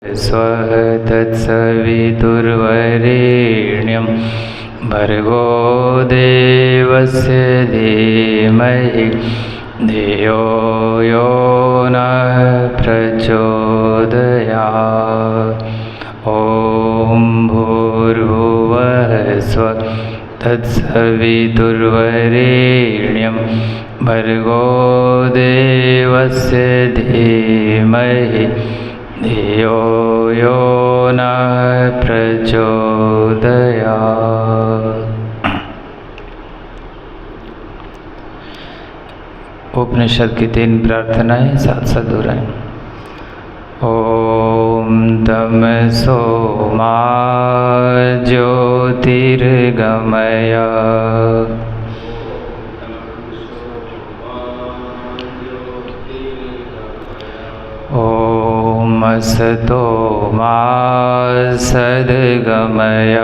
स्वः तत्सवितुर्वरेण्यं भर्गो देवस्य धीमहि धियो यो नः प्रचोदयात्। ॐ भूर्भुवः स्वः तत्सवितुर्वरेण्यं भर्गो देवस्य धीमहि धियो यो नः प्रचोदयात्। उपनिषद की 3 प्रार्थनाएं साथ साथ दोहराएं। ॐ तमसो मा ज्योतिर्गमय ॐ असतो मा सद्गमय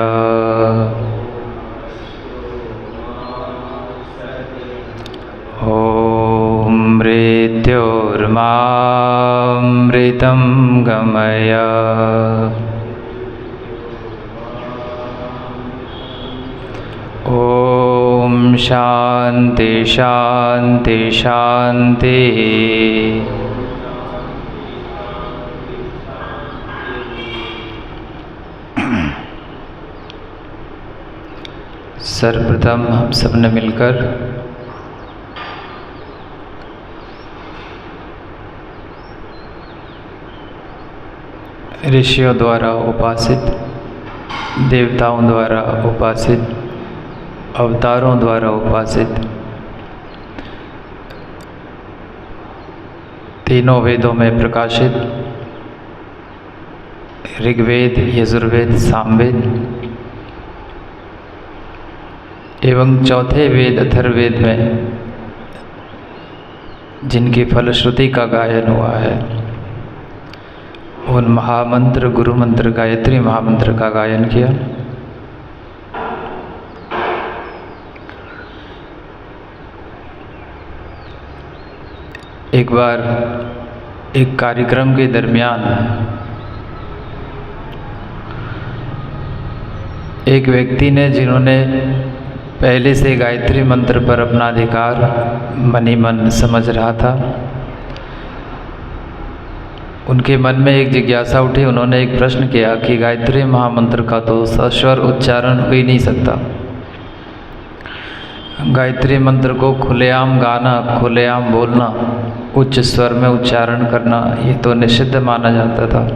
ॐ मृत्योर्मामृतं गमय ॐ शान्ति शान्ति शान्तिः। सर्वप्रथम हम सब ने मिलकर ऋषियों द्वारा उपासित, देवताओं द्वारा उपासित, अवतारों द्वारा उपासित तीनों वेदों में प्रकाशित ऋग्वेद, यजुर्वेद, सामवेद एवं चौथे वेद अथर्ववेद में जिनकी फलश्रुति का गायन हुआ है, उन महामंत्र, गुरु मंत्र, गायत्री महामंत्र का गायन किया। एक बार एक कार्यक्रम के दरमियान एक व्यक्ति ने, जिन्होंने पहले से गायत्री मंत्र पर अपना अधिकार मनी मन समझ रहा था, उनके मन में एक जिज्ञासा उठी। उन्होंने एक प्रश्न किया कि गायत्री महामंत्र का तो सस्वर उच्चारण हो ही नहीं सकता। गायत्री मंत्र को खुलेआम गाना, खुलेआम बोलना, उच्च स्वर में उच्चारण करना, ये तो निषिद्ध माना जाता था।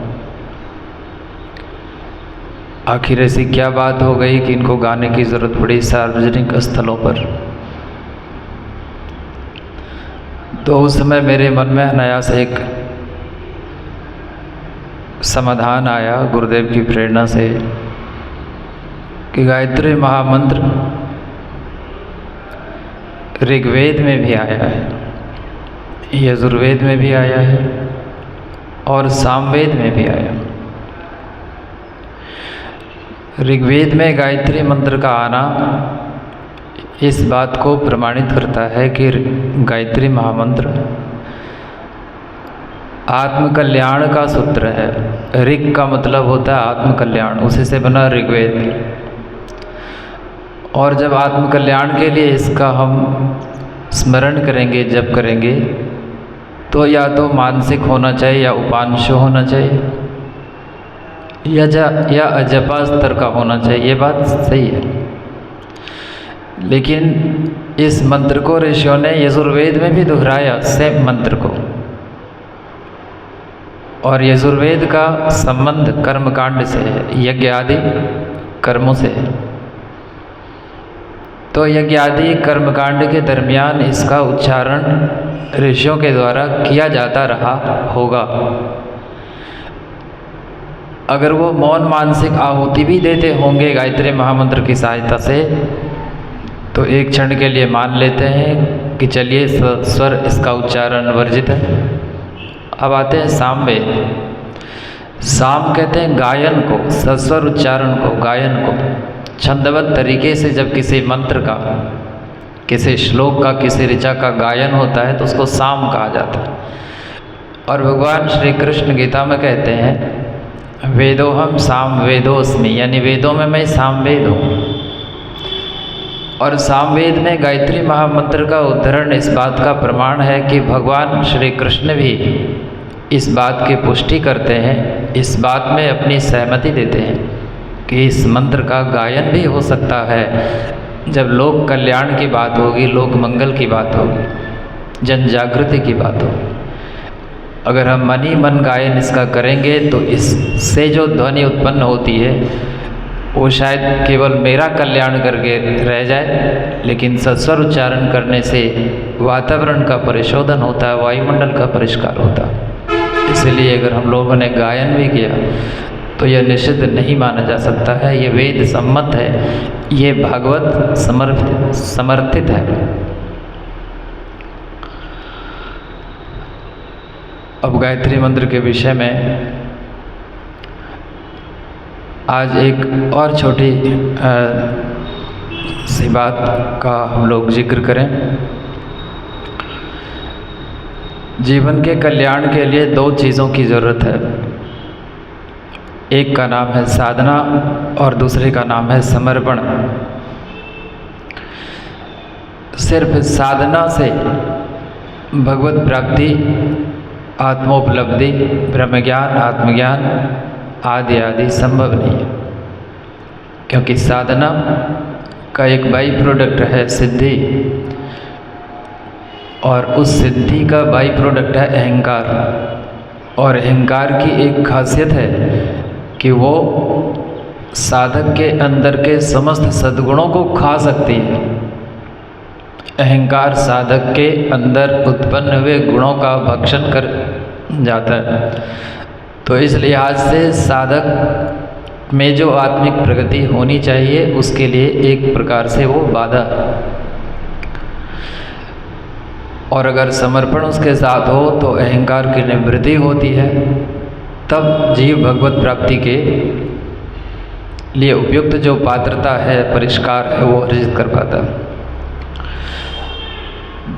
आखिर ऐसी क्या बात हो गई कि इनको गाने की जरूरत पड़ी सार्वजनिक स्थलों पर? तो उस समय मेरे मन में अनायास एक समाधान आया गुरुदेव की प्रेरणा से कि गायत्री महामंत्र ऋग्वेद में भी आया है, यजुर्वेद में भी आया है और सामवेद में भी आया। ऋग्वेद में गायत्री मंत्र का आना इस बात को प्रमाणित करता है कि गायत्री महामंत्र आत्मकल्याण का सूत्र है। ऋग का मतलब होता है आत्मकल्याण, उसी से बना ऋग्वेद। और जब आत्मकल्याण के लिए इसका हम स्मरण करेंगे, जप करेंगे, तो या तो मानसिक होना चाहिए या उपांशु होना चाहिए या अजपा स्तर का होना चाहिए। ये बात सही है, लेकिन इस मंत्र को ऋषियों ने यजुर्वेद में भी दोहराया, सेम मंत्र को। और यजुर्वेद का संबंध कर्मकांड से है, यज्ञ आदि कर्मों से है। तो यज्ञ आदि कर्मकांड के दरमियान इसका उच्चारण ऋषियों के द्वारा किया जाता रहा होगा। अगर वो मौन मानसिक आहुति भी देते होंगे गायत्री महामंत्र की सहायता से, तो एक क्षण के लिए मान लेते हैं कि चलिए स्वर इसका उच्चारण वर्जित है। अब आते हैं सामवेद। साम कहते हैं गायन को, सस्वर उच्चारण को, गायन को। छंदबद्ध तरीके से जब किसी मंत्र का, किसी श्लोक का, किसी ऋचा का गायन होता है तो उसको साम कहा जाता है। और भगवान श्री कृष्ण गीता में कहते हैं वेदोहम सामवेदोस्मि, यानी वेदों में मैं सामवेद हूँ। और सामवेद में गायत्री महामंत्र का उद्धरण इस बात का प्रमाण है कि भगवान श्री कृष्ण भी इस बात की पुष्टि करते हैं, इस बात में अपनी सहमति देते हैं कि इस मंत्र का गायन भी हो सकता है जब लोक कल्याण की बात होगी, लोक मंगल की बात होगी, जन जागृति की बात होगी। अगर हम मन ही मन गायन इसका करेंगे तो इससे जो ध्वनि उत्पन्न होती है वो शायद केवल मेरा कल्याण करके रह जाए, लेकिन सत्स्वर उच्चारण करने से वातावरण का परिशोधन होता है, वायुमंडल का परिष्कार होता है। इसलिए अगर हम लोगों ने गायन भी किया तो यह निषिद्ध नहीं माना जा सकता है, ये वेद सम्मत है, ये भागवत समर्थित है। अब गायत्री मंत्र के विषय में आज एक और छोटी सी बात का हम लोग जिक्र करें। जीवन के कल्याण के लिए दो चीज़ों की ज़रूरत है, एक का नाम है साधना और दूसरे का नाम है समर्पण। सिर्फ साधना से भगवत प्राप्ति, आत्मोपलब्धि, ब्रह्मज्ञान, आत्मज्ञान आदि आदि संभव नहीं है, क्योंकि साधना का एक बाई प्रोडक्ट है सिद्धि, और उस सिद्धि का बाई प्रोडक्ट है अहंकार। और अहंकार की एक खासियत है कि वो साधक के अंदर के समस्त सद्गुणों को खा सकती है। अहंकार साधक के अंदर उत्पन्न हुए गुणों का भक्षण कर जाता है। तो इस लिहाज से साधक में जो आत्मिक प्रगति होनी चाहिए उसके लिए एक प्रकार से वो बाधा है। और अगर समर्पण उसके साथ हो तो अहंकार की निवृत्ति होती है, तब जीव भगवत प्राप्ति के लिए उपयुक्त जो पात्रता है, परिष्कार है, वो अर्जित कर पाता है।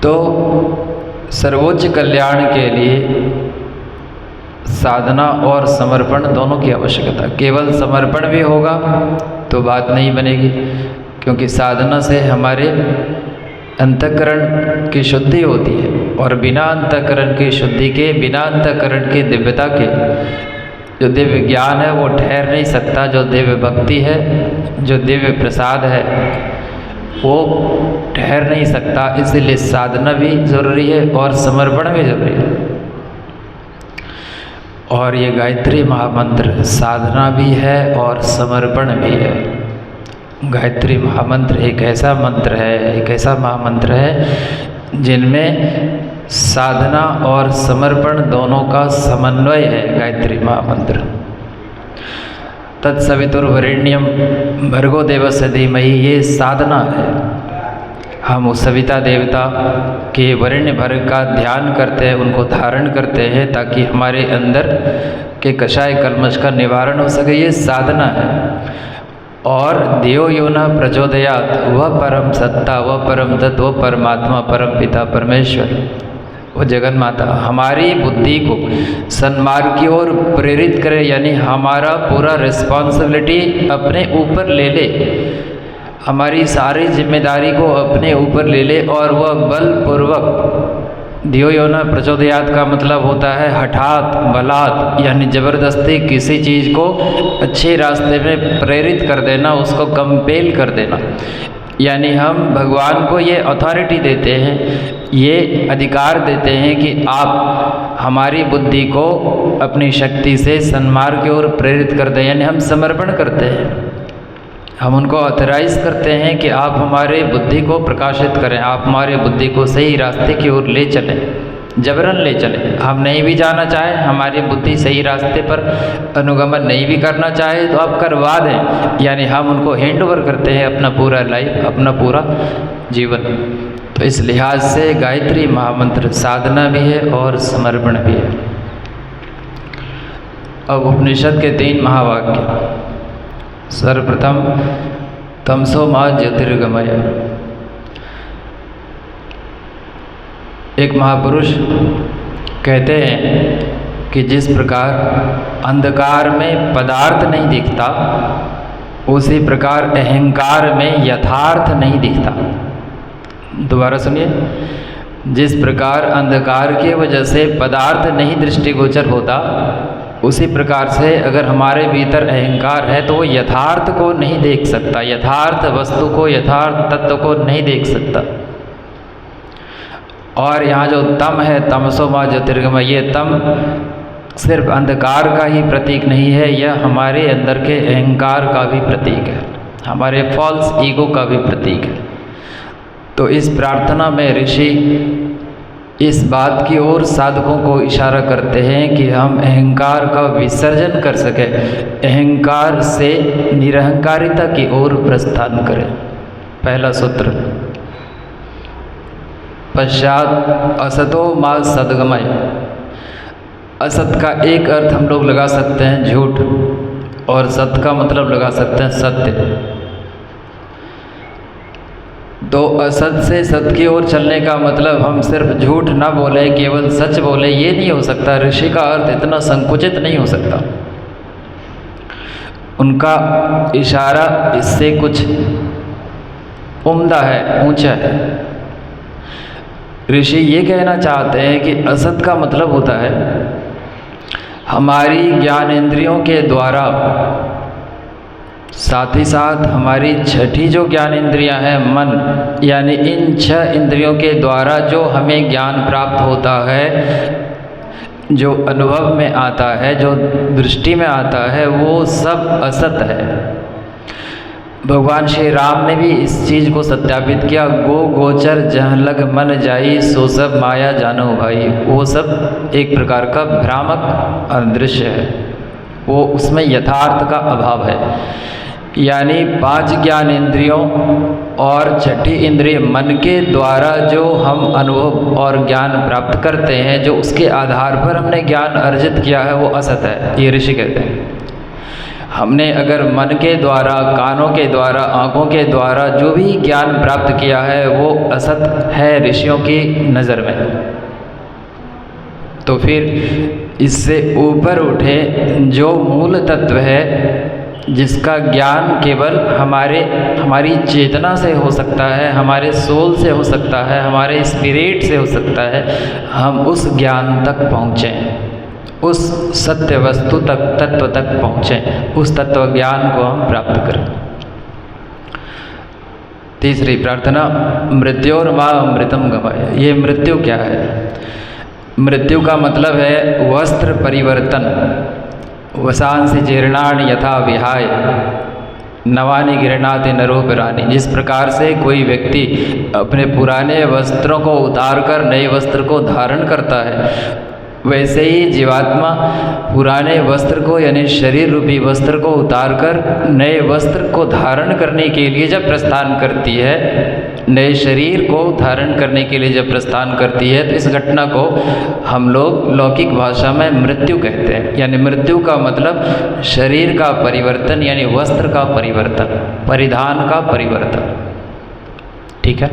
तो सर्वोच्च कल्याण के लिए साधना और समर्पण दोनों की आवश्यकता। केवल समर्पण भी होगा तो बात नहीं बनेगी, क्योंकि साधना से हमारे अंतःकरण की शुद्धि होती है, और बिना अंतःकरण की शुद्धि के, बिना अंतःकरण की दिव्यता के जो दिव्य ज्ञान है वो ठहर नहीं सकता। जो दिव्य भक्ति है, जो दिव्य प्रसाद है, वो ठहर नहीं सकता। इसलिए साधना भी जरूरी है और समर्पण भी जरूरी है। और ये गायत्री महामंत्र साधना भी है और समर्पण भी है। गायत्री महामंत्र एक ऐसा मंत्र है, एक ऐसा महामंत्र है जिनमें साधना और समर्पण दोनों का समन्वय है। गायत्री महामंत्र तत्सवितुर्वरेण्यम भर्गो देवस्य धीमहि, ये साधना है। हम उस सविता देवता के वरेण्य भर्ग का ध्यान करते हैं, उनको धारण करते हैं ताकि हमारे अंदर के कषाय कल्मश का निवारण हो सके, ये साधना है। और धियो यो न प्रचोदयात्, वह परम सत्ता, वह परम तत्व, वह परमात्मा, परम पिता परमेश्वर, वो जगन माता हमारी बुद्धि को सन्मार्ग की ओर प्रेरित करे, यानी हमारा पूरा रिस्पॉन्सिबिलिटी अपने ऊपर ले ले, हमारी सारी जिम्मेदारी को अपने ऊपर ले ले, और वह बलपूर्वक, धियो यो न प्रचोदयात् का मतलब होता है हठात, बलात्, यानी ज़बरदस्ती किसी चीज़ को अच्छे रास्ते में प्रेरित कर देना, उसको कंपेल कर देना। यानी हम भगवान को ये अथॉरिटी देते हैं, ये अधिकार देते हैं कि आप हमारी बुद्धि को अपनी शक्ति से सन्मार्ग की ओर प्रेरित कर दें। यानी हम समर्पण करते हैं, हम उनको ऑथराइज करते हैं कि आप हमारे बुद्धि को प्रकाशित करें, आप हमारे बुद्धि को सही रास्ते की ओर ले चलें, जबरन ले चलें। हम नहीं भी जाना चाहें, हमारी बुद्धि सही रास्ते पर अनुगमन नहीं भी करना चाहे तो आप करवा दें। यानी हम उनको हैंड ओवर करते हैं अपना पूरा लाइफ, अपना पूरा जीवन। तो इस लिहाज से गायत्री महामंत्र साधना भी है और समर्पण भी है। अब उपनिषद के 3 महावाक्य। सर्वप्रथम तमसो मा ज्योतिर्गमय। एक महापुरुष कहते हैं कि जिस प्रकार अंधकार में पदार्थ नहीं दिखता, उसी प्रकार अहंकार में यथार्थ नहीं दिखता। दोबारा सुनिए, जिस प्रकार अंधकार की वजह से पदार्थ नहीं दृष्टिगोचर होता, उसी प्रकार से अगर हमारे भीतर अहंकार है तो वो यथार्थ को नहीं देख सकता, यथार्थ वस्तु को, यथार्थ तत्व को नहीं देख सकता। और यहाँ जो तम है, तमसो मा ज्योतिर्गमय, ये तम सिर्फ अंधकार का ही प्रतीक नहीं है, यह हमारे अंदर के अहंकार का भी प्रतीक है, हमारे फॉल्स ईगो का भी प्रतीक है। तो इस प्रार्थना में ऋषि इस बात की ओर साधकों को इशारा करते हैं कि हम अहंकार का विसर्जन कर सकें, अहंकार से निरहंकारिता की ओर प्रस्थान करें। पहला सूत्र। पश्चात असतो मा सद्गमय। असत का एक अर्थ हम लोग लगा सकते हैं झूठ, और सत का मतलब लगा सकते हैं सत्य। तो असत से सत्य की ओर चलने का मतलब हम सिर्फ झूठ ना बोले, केवल सच बोले, ये नहीं हो सकता। ऋषि का अर्थ इतना संकुचित नहीं हो सकता। उनका इशारा इससे कुछ उम्दा है, ऊंचा है। ऋषि ये कहना चाहते हैं कि असत का मतलब होता है हमारी ज्ञानेंद्रियों के द्वारा, साथ ही साथ हमारी छठी जो ज्ञान इंद्रियां हैं, मन, यानी इन 6 इंद्रियों के द्वारा जो हमें ज्ञान प्राप्त होता है, जो अनुभव में आता है, जो दृष्टि में आता है, वो सब असत है। भगवान श्री राम ने भी इस चीज़ को सत्यापित किया। गो गोचर जहाँ लग मन जाई, सो सब माया जानो भाई। वो सब एक प्रकार का भ्रामक दृश्य है, वो उसमें यथार्थ का अभाव है। यानी 5 ज्ञान इंद्रियों और छठी इंद्रिय मन के द्वारा जो हम अनुभव और ज्ञान प्राप्त करते हैं, जो उसके आधार पर हमने ज्ञान अर्जित किया है, वो असत है, ये ऋषि कहते हैं। हमने अगर मन के द्वारा, कानों के द्वारा, आँखों के द्वारा जो भी ज्ञान प्राप्त किया है, वो असत है ऋषियों की नज़र में। तो फिर इससे ऊपर उठे जो मूल तत्व है, जिसका ज्ञान केवल हमारी चेतना से हो सकता है, हमारे सोल से हो सकता है, हमारे स्पिरिट से हो सकता है, हम उस ज्ञान तक पहुँचें, उस सत्य वस्तु तक, तत्व तक पहुँचें, उस तत्व ज्ञान को हम प्राप्त करें। तीसरी प्रार्थना, मृत्योर्मा अमृतम गमय। ये मृत्यु क्या है? मृत्यु का मतलब है वस्त्र परिवर्तन। वसांसि जीर्णानि यथा विहाय नवानि गृह्णाति नरोपराणि। जिस प्रकार से कोई व्यक्ति अपने पुराने वस्त्रों को उतार कर नए वस्त्र को धारण करता है, वैसे ही जीवात्मा पुराने वस्त्र को, यानी शरीर रूपी वस्त्र को उतार कर नए वस्त्र को धारण करने के लिए जब प्रस्थान करती है, नए शरीर को धारण करने के लिए जब प्रस्थान करती है, तो इस घटना को हम लोग लौकिक भाषा में मृत्यु कहते हैं। यानी मृत्यु का मतलब शरीर का परिवर्तन, यानी वस्त्र का परिवर्तन, परिधान का परिवर्तन। ठीक है।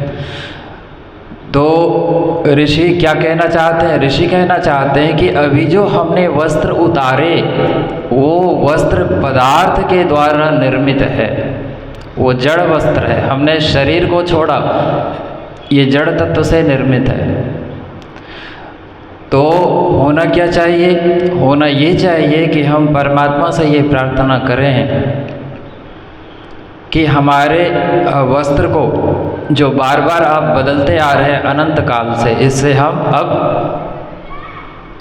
तो ऋषि क्या कहना चाहते हैं? ऋषि कहना चाहते हैं कि अभी जो हमने वस्त्र उतारे, वो वस्त्र पदार्थ के द्वारा निर्मित है, वो जड़ वस्त्र है। हमने शरीर को छोड़ा, ये जड़ तत्व से निर्मित है। तो होना क्या चाहिए? होना ये चाहिए कि हम परमात्मा से ये प्रार्थना करें कि हमारे वस्त्र को, जो बार बार आप बदलते आ रहे हैं अनंत काल से, इससे हम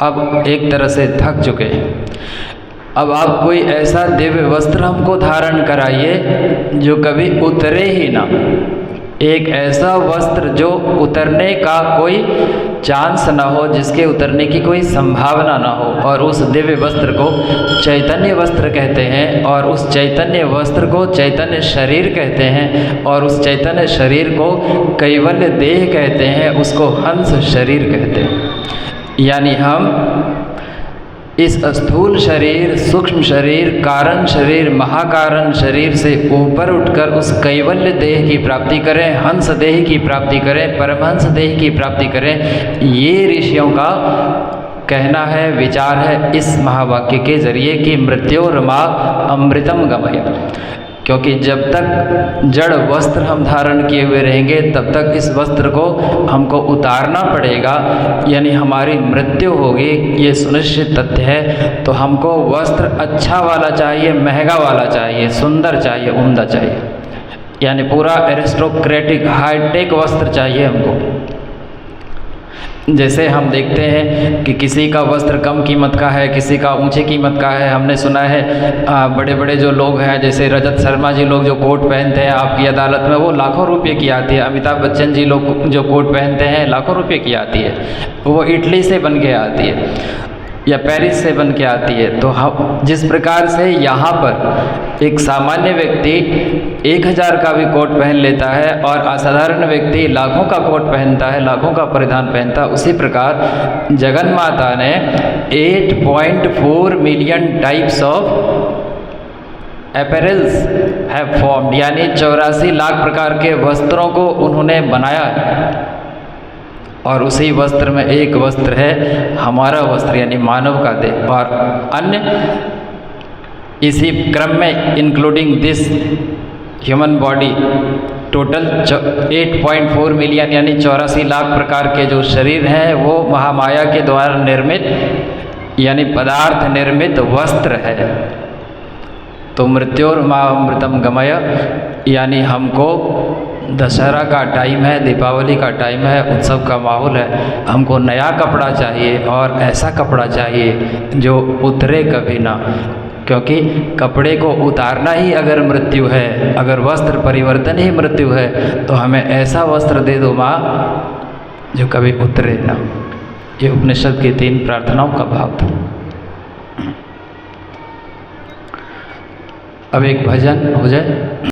अब एक तरह से थक चुके हैं। अब आप कोई ऐसा दिव्य वस्त्र हमको धारण कराइए जो कभी उतरे ही ना। एक ऐसा वस्त्र जो उतरने का कोई चांस ना हो, जिसके उतरने की कोई संभावना ना हो। और उस दिव्य वस्त्र को चैतन्य वस्त्र कहते हैं, और उस चैतन्य वस्त्र को चैतन्य शरीर कहते हैं, और उस चैतन्य शरीर को कैवल्य देह कहते हैं, उसको हंस शरीर कहते हैं। यानी हम इस स्थूल शरीर, सूक्ष्म शरीर, कारण शरीर, महाकारण शरीर से ऊपर उठकर उस कैवल्य देह की प्राप्ति करें, हंस देह की प्राप्ति करें, परमहंस देह की प्राप्ति करें। ये ऋषियों का कहना है, विचार है इस महावाक्य के जरिए कि मृत्योर्मा अमृतम गमय, क्योंकि जब तक जड़ वस्त्र हम धारण किए हुए रहेंगे तब तक इस वस्त्र को हमको उतारना पड़ेगा, यानी हमारी मृत्यु होगी, ये सुनिश्चित तथ्य है। तो हमको वस्त्र अच्छा वाला चाहिए, महंगा वाला चाहिए, सुंदर चाहिए, उम्दा चाहिए, यानी पूरा एरिस्टोक्रेटिक हाईटेक वस्त्र चाहिए हमको। जैसे हम देखते हैं कि किसी का वस्त्र कम कीमत का है, किसी का ऊंचे कीमत का है। हमने सुना है बड़े बड़े जो लोग हैं, जैसे रजत शर्मा जी लोग जो कोट पहनते हैं आपकी अदालत में, वो लाखों रुपए की आती है। अमिताभ बच्चन जी लोग जो कोट पहनते हैं लाखों रुपए की आती है, वो इटली से बन के आती है या पेरिस से बन के आती है। तो हम जिस प्रकार से यहाँ पर एक सामान्य व्यक्ति 1000 का भी कोट पहन लेता है और असाधारण व्यक्ति लाखों का कोट पहनता है, लाखों का परिधान पहनता है, उसी प्रकार जगन माता ने 8.4 million types of apparels have formed, यानी 84 लाख प्रकार के वस्त्रों को उन्होंने बनाया है। और उसी वस्त्र में एक वस्त्र है हमारा वस्त्र, यानी मानव का देह, और अन्य इसी क्रम में including this human body total 8.4 million यानी 84 लाख प्रकार के जो शरीर हैं वो महामाया के द्वारा निर्मित यानी पदार्थ निर्मित वस्त्र है। तो मृत्योर्मा अमृतम गमय, यानी हमको दशहरा का टाइम है, दीपावली का टाइम है, उत्सव का माहौल है, हमको नया कपड़ा चाहिए और ऐसा कपड़ा चाहिए जो उतरे कभी ना, क्योंकि कपड़े को उतारना ही अगर मृत्यु है, अगर वस्त्र परिवर्तन ही मृत्यु है, तो हमें ऐसा वस्त्र दे दो माँ जो कभी उतरे ना। ये उपनिषद की 3 प्रार्थनाओं का भाव था। अब एक भजन हो जाए।